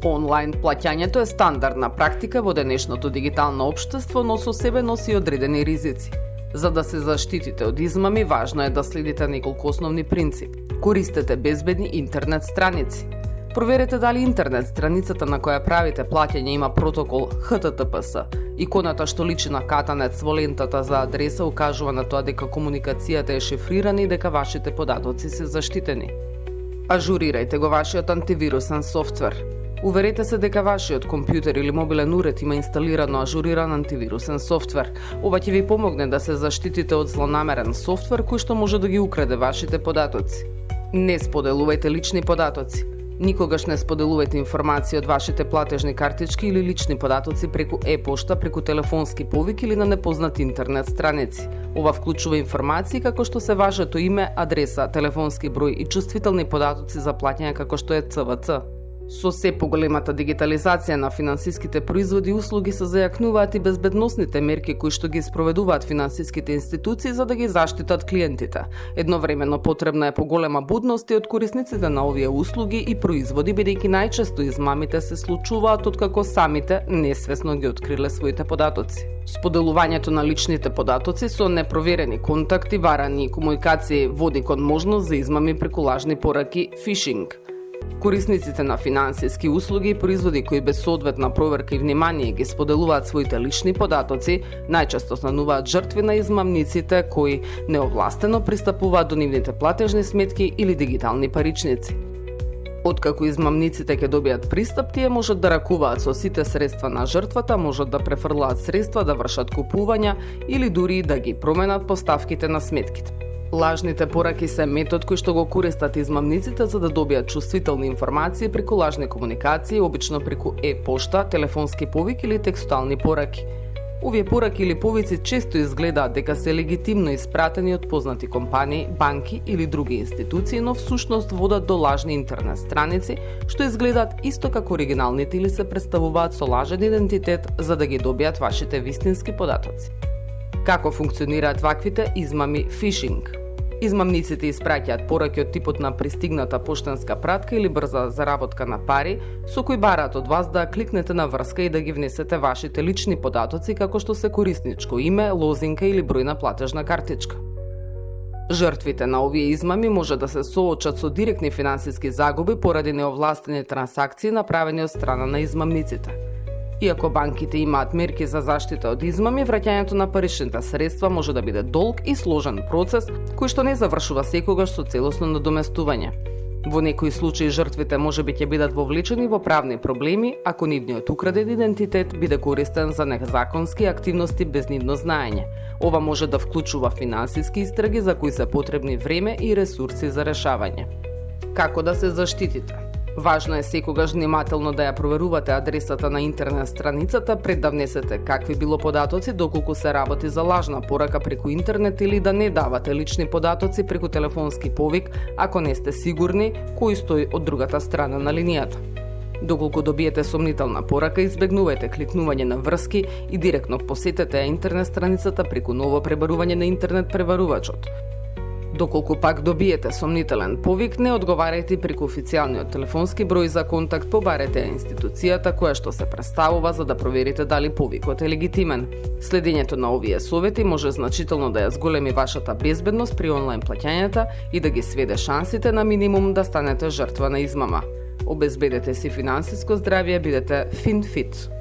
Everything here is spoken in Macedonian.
Онлайн плаќањето е стандардна практика во денешното дигитално општество, но со себе носи одредени ризици. За да се заштитите од измами, важно е да следите неколку основни принципи. Користете безбедни интернет страници. Проверете дали интернет страницата на која правите плаќање има протокол HTTPS. Иконата што личи на катанец во лентата за адреса укажува на тоа дека комуникацијата е шифрирана и дека вашите податоци се заштитени. Ажурирајте го вашиот антивирусен софтвер. Уверете се дека вашиот компјутер или мобилен уред има инсталирано ажуриран антивирусен софтвер. Ова ќе ви помогне да се заштитите од злонамерен софтвер кој што може да ги украде вашите податоци. Не споделувајте лични податоци. Никогаш не споделувајте информации од вашите платежни картички или лични податоци преку e-пошта, преку телефонски повик или на непознати интернет страници. Ова вклучува информации како што се вашето име, адреса, телефонски број и чувствителни податоци за плаќање како што е ЦВЦ. Со се поголемата дигитализација на финансиските производи и услуги се зајакнуваат и безбедносните мерки кои што ги спроведуваат финансиските институции за да ги заштитат клиентите. Едновремено потребна е поголема будност и од корисниците на овие услуги и производи, бидејќи најчесто измамите се случуваат откако самите несвесно ги откриле своите податоци. Споделувањето на личните податоци со непроверени контакти, варани и комуникации води кон можност за измами преку лажни пораки, фишинг. Корисниците на финансиски услуги и производи кои без соодветна проверка и внимание ги споделуваат своите лични податоци, најчесто стануваат жртви на измамниците кои неовластено пристапуваат до нивните платежни сметки или дигитални паричници. Откако измамниците ќе добијат пристап, тие можат да ракуваат со сите средства на жртвата, можат да префрлаат средства, да вршат купувања или дури да ги променат поставките на сметките. Лажните пораки се метод кој што го користат измамниците за да добијат чувствителни информации преку лажни комуникации, обично преку e-пошта, телефонски повик или текстуални пораки. Овие пораки или повици често изгледаат дека се легитимно испратени од познати компании, банки или други институции, но всушност водат до лажни интернет страници, што изгледаат исто како оригиналните или се представуваат со лажен идентитет за да ги добијат вашите вистински податоци. Како функционираат ваквите измами фишинг? Измамниците испраќаат пораки од типот на пристигната поштенска пратка или брза заработка на пари, со кои бараат од вас да кликнете на врска и да ги внесете вашите лични податоци како што се корисничко име, лозинка или број на платежна картичка. Жртвите на овие измами може да се соочат со директни финансиски загуби поради неовластени трансакции направени од страна на измамниците. Иако банките имаат мерки за заштита од измами, враќањето на паричните средства може да биде долг и сложен процес, кој што не завршува секогаш со целосно надоместување. Во некои случаи жртвите можеби ќе бидат вовлечени во правни проблеми ако нивниот украден идентитет биде користен за незаконски активности без нивно знаење. Ова може да вклучува финансиски истраги за кои се потребни време и ресурси за решавање. Како да се заштитите? Важно е секогаш внимателно да ја проверувате адресата на интернет страницата пред да внесете какви било податоци доколку се работи за лажна порака преку интернет или да не давате лични податоци преку телефонски повик ако не сте сигурни кој стои од другата страна на линијата. Доколку добиете сомнителна порака, избегнувајте кликнување на врски и директно посетете интернет страницата преку ново пребарување на интернет пребарувачот. Доколку пак добиете сомнителен повик, не одговарајте преку официјалниот телефонски број за контакт, побарете институцијата која што се представува за да проверите дали повикот е легитимен. Следењето на овие совети може значително да ја зголеми вашата безбедност при онлайн плаќањата и да ги сведе шансите на минимум да станете жртва на измама. Обезбедете си финансиско здравје, бидете FinFit.